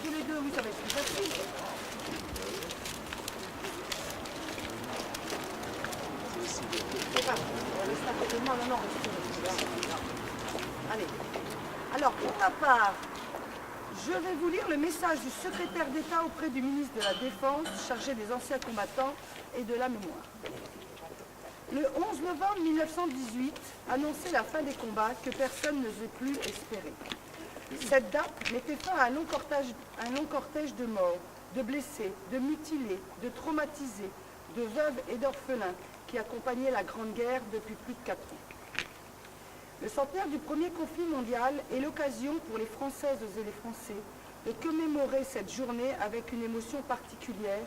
Tous les deux, oui, ça va être plus facile. C'est pas, reste à côté de moi, non, restez. Allez. Alors, pour ma part, je vais vous lire le message du secrétaire d'État auprès du ministre de la Défense, chargé des anciens combattants et de la mémoire. Le 11 novembre 1918 annonçait la fin des combats que personne n'osait plus espérer. Cette date mettait fin à un long cortège de morts, de blessés, de mutilés, de traumatisés, de veuves et d'orphelins qui accompagnaient la Grande Guerre depuis plus de 4 ans. Le centenaire du premier conflit mondial est l'occasion pour les Françaises et les Français de commémorer cette journée avec une émotion particulière,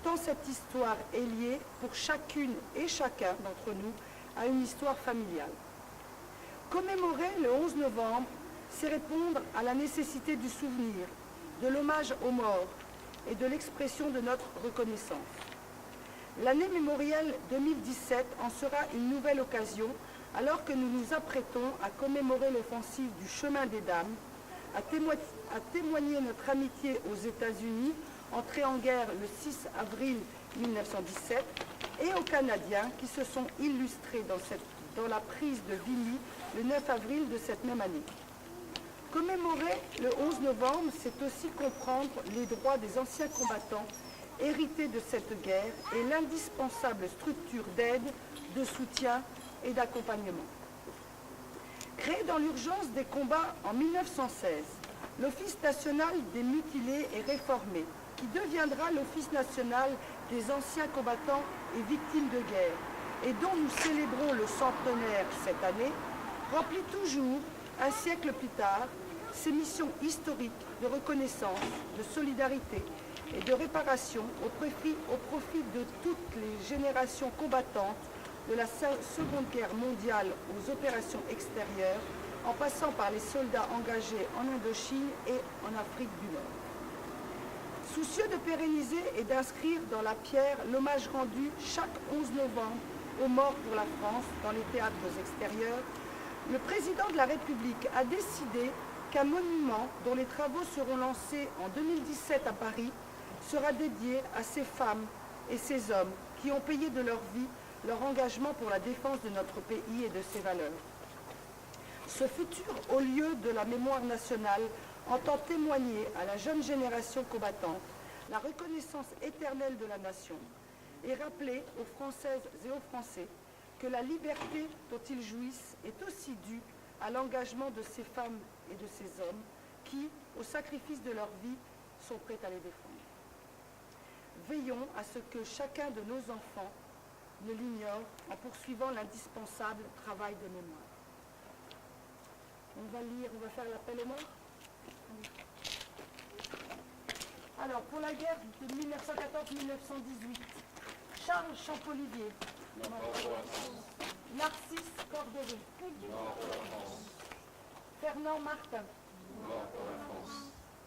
tant cette histoire est liée pour chacune et chacun d'entre nous à une histoire familiale. Commémorer le 11 novembre, c'est répondre à la nécessité du souvenir, de l'hommage aux morts et de l'expression de notre reconnaissance. L'année mémorielle 2017 en sera une nouvelle occasion alors que nous nous apprêtons à commémorer l'offensive du Chemin des Dames, à témoigner notre amitié aux États-Unis, entrés en guerre le 6 avril 1917, et aux Canadiens qui se sont illustrés dans la prise de Vimy le 9 avril de cette même année. Commémorer le 11 novembre, c'est aussi comprendre les droits des anciens combattants hérités de cette guerre et l'indispensable structure d'aide, de soutien et d'accompagnement. Créé dans l'urgence des combats en 1916, l'Office national des mutilés est réformé, qui deviendra l'Office national des anciens combattants et victimes de guerre, et dont nous célébrons le centenaire cette année, remplit toujours, un siècle plus tard, ses missions historiques de reconnaissance, de solidarité et de réparation au profit de toutes les générations combattantes de la Seconde Guerre mondiale aux opérations extérieures, en passant par les soldats engagés en Indochine et en Afrique du Nord. Soucieux de pérenniser et d'inscrire dans la pierre l'hommage rendu chaque 11 novembre aux morts pour la France dans les théâtres extérieurs, le président de la République a décidé qu'un monument dont les travaux seront lancés en 2017 à Paris sera dédié à ces femmes et ces hommes qui ont payé de leur vie leur engagement pour la défense de notre pays et de ses valeurs. Ce futur haut lieu de la mémoire nationale entend témoigner à la jeune génération combattante la reconnaissance éternelle de la nation et rappeler aux Françaises et aux Français que la liberté dont ils jouissent est aussi due à l'engagement de ces femmes et de ces hommes qui, au sacrifice de leur vie, sont prêts à les défendre. Veillons à ce que chacun de nos enfants ne l'ignore en poursuivant l'indispensable travail de mémoire. On va faire l'appel aux morts. Alors, pour la guerre de 1914-1918, Charles Champollivier, Narcisse Cordery, Fernand Martin,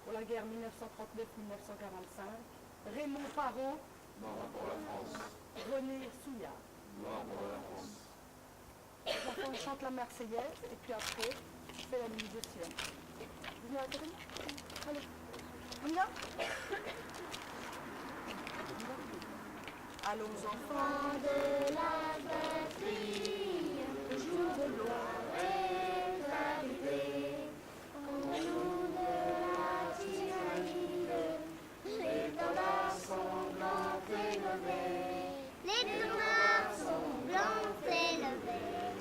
pour la guerre 1939-1945, Raymond Parot, René Souillard. Les enfants chantent la Marseillaise et puis après, je fais la minute de silence. Vous venez à côté de moi ? Allez. On y va ? Allons enfants de la patrie, le jour de gloire est arrivé. Au jour de la tyrannie, les standards sanglants élevés. Les standards sanglants élevés.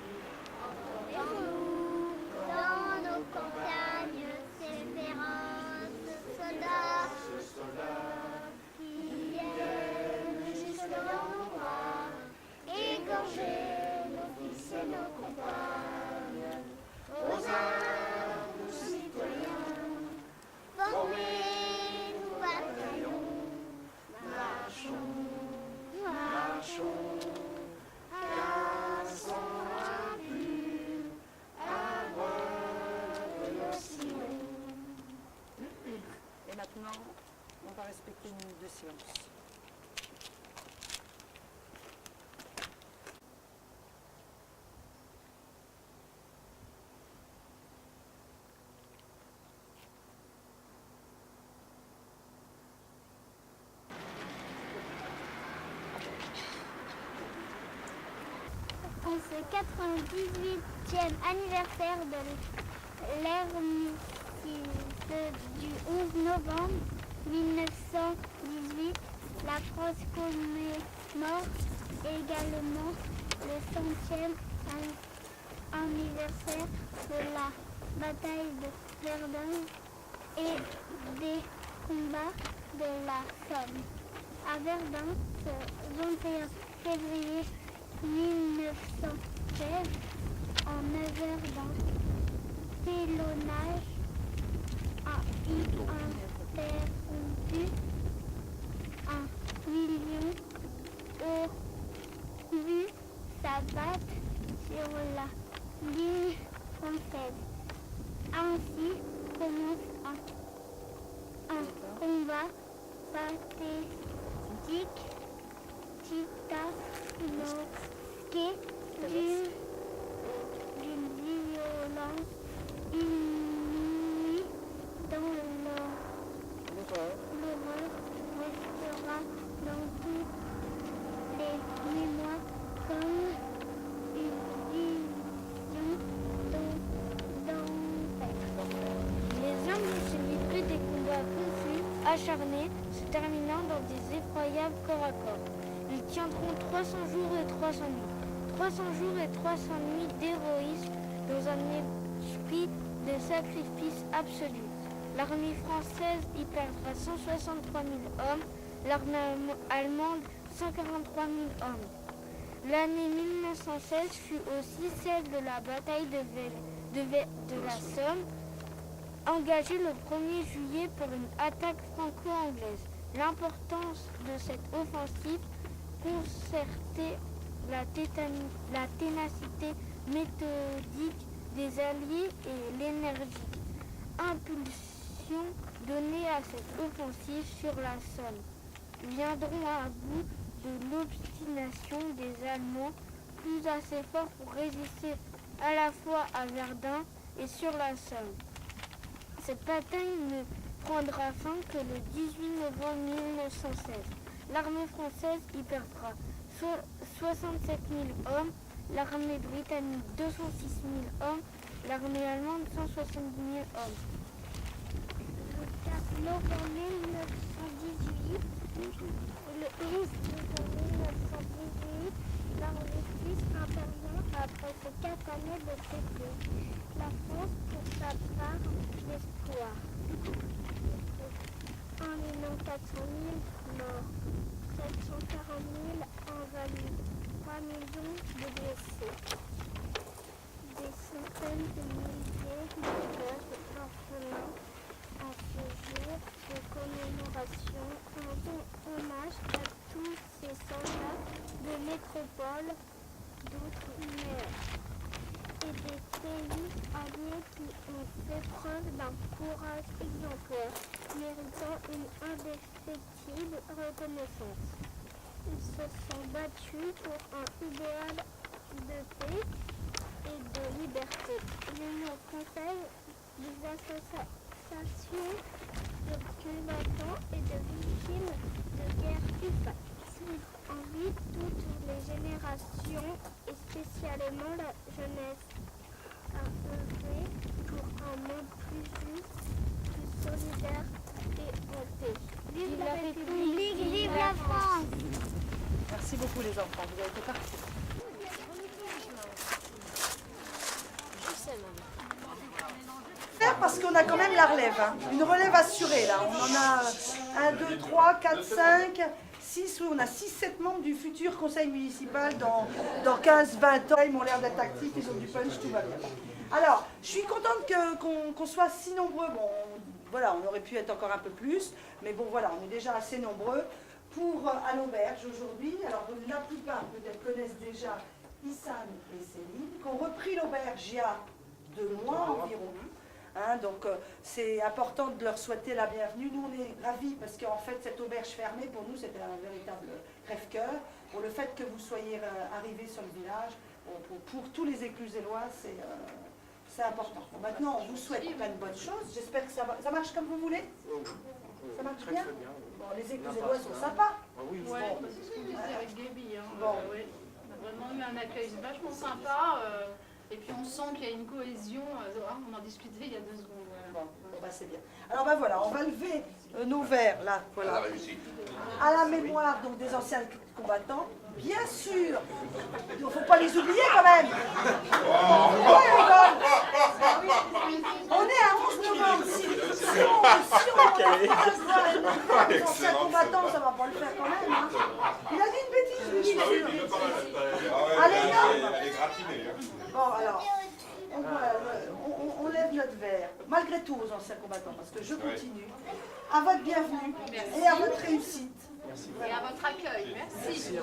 Entendez-vous dans nos campagnes ces féroces soldats qui viennent jusque dans nos bras, égorger nos fils et nos compagnes, aux armes citoyens, formez nous bataillons, marchons, cassons impur, aveugle Sion. Et maintenant, on va respecter une minute de silence. le 98e anniversaire de l'armistice du 11 novembre 1918, la France commémore également le 100e anniversaire de la bataille de Verdun et des combats de la Somme. À Verdun, ce 21 février 1916, en 9 heures d'enfilonnage, a interrompu 1 million vu s'abattre sur la ligne française. Ainsi commence un combat pathétique, titanesque, d'une violence inouïe dont l'horreur restera dans toutes les mémoires comme une vision d'enfer. Les hommes se livraient des combats confus, acharnés, se terminant dans des effroyables corps à corps. Ils tiendront 300 jours et 300 nuits. 300 jours et 300 nuits d'héroïsme dans un esprit de sacrifice absolu. L'armée française y perdra 163 000 hommes, l'armée allemande 143 000 hommes. L'année 1916 fut aussi celle de la bataille de la Somme, engagée le 1er juillet pour une attaque franco-anglaise. L'importance de cette offensive concertait la ténacité méthodique des Alliés et l'énergique impulsion donnée à cette offensive sur la Somme. Viendront à bout de l'obstination des Allemands, plus assez forts pour résister à la fois à Verdun et sur la Somme. Cette bataille ne prendra fin que le 18 novembre 1916. L'armée française y perdra 67 000 hommes, l'armée britannique 206 000 hommes, l'armée allemande 170 000 hommes. Le 4 novembre 1918, le 11 novembre 1918, l'armistice intervient après ces 4 années de traité. La France, pour sa part, l'espoir. 1 400 000 morts, 740 000 invalides, 3 millions de blessés, des centaines de milliers de veuves et orphelins. À ce jour de commémoration, rendons hommage à tous ces soldats de métropole, d'outre-mer et des pays alliés qui ont fait preuve d'un courage exemplaire, méritant une indescriptible reconnaissance. Ils se sont battus pour un idéal de paix et de liberté. L'Union française, des associations de combattants et de victimes de guerre UFA. Invite toutes les générations et spécialement la jeunesse à œuvrer pour un monde plus juste, plus solidaire et en paix. Vive la République, vive la France! Merci beaucoup les enfants, vous avez été parfaits. Parce qu'on a quand même la relève, hein. Une relève assurée là. On en a 1, 2, 3, 4, 5, 6, oui, on a 6-7 membres du futur conseil municipal dans 15-20 ans. Ils ont l'air d'être actifs, ils ont du punch, tout va bien. Alors, je suis contente qu'on soit si nombreux. Bon, voilà, on aurait pu être encore un peu plus, mais bon voilà, on est déjà assez nombreux pour à l'auberge aujourd'hui. Alors la plupart peut-être connaissent déjà Issan et Céline, qui ont repris l'auberge il y a 2 mois environ. Hein, donc c'est important de leur souhaiter la bienvenue. Nous on est ravis parce qu'en fait cette auberge fermée pour nous c'était un véritable crève-cœur. Pour le fait que vous soyez arrivés sur le village, pour tous les Éclusélois c'est important. Bon, maintenant on vous souhaite plein de bonnes choses. J'espère que ça marche comme vous voulez. Ça marche bien. Bon, les Éclusélois sont sympas. Oui, bon, c'est ce qu'on disait avec Gaby. Hein, bon. Oui. vraiment eu un accueil vachement sympa. Et puis on sent qu'il y a une cohésion. On en discutait il y a 2 secondes. Bon, bah, c'est bien. Alors ben voilà, on va lever nos verres là, voilà, La réussite. à la mémoire donc des anciens combattants. Bien sûr, il ne faut pas les oublier quand même. Ouais, on est à 11 novembre. Si on n'a pas les anciens combattants, ça ne va pas le faire quand même. Hein. Il a dit une bêtise, lui. Allez, non. Elle est gratinée. Bon, alors, on lève notre verre, malgré tout aux anciens combattants, parce que je continue, à votre bienvenue et à votre réussite. Et à votre accueil. Merci.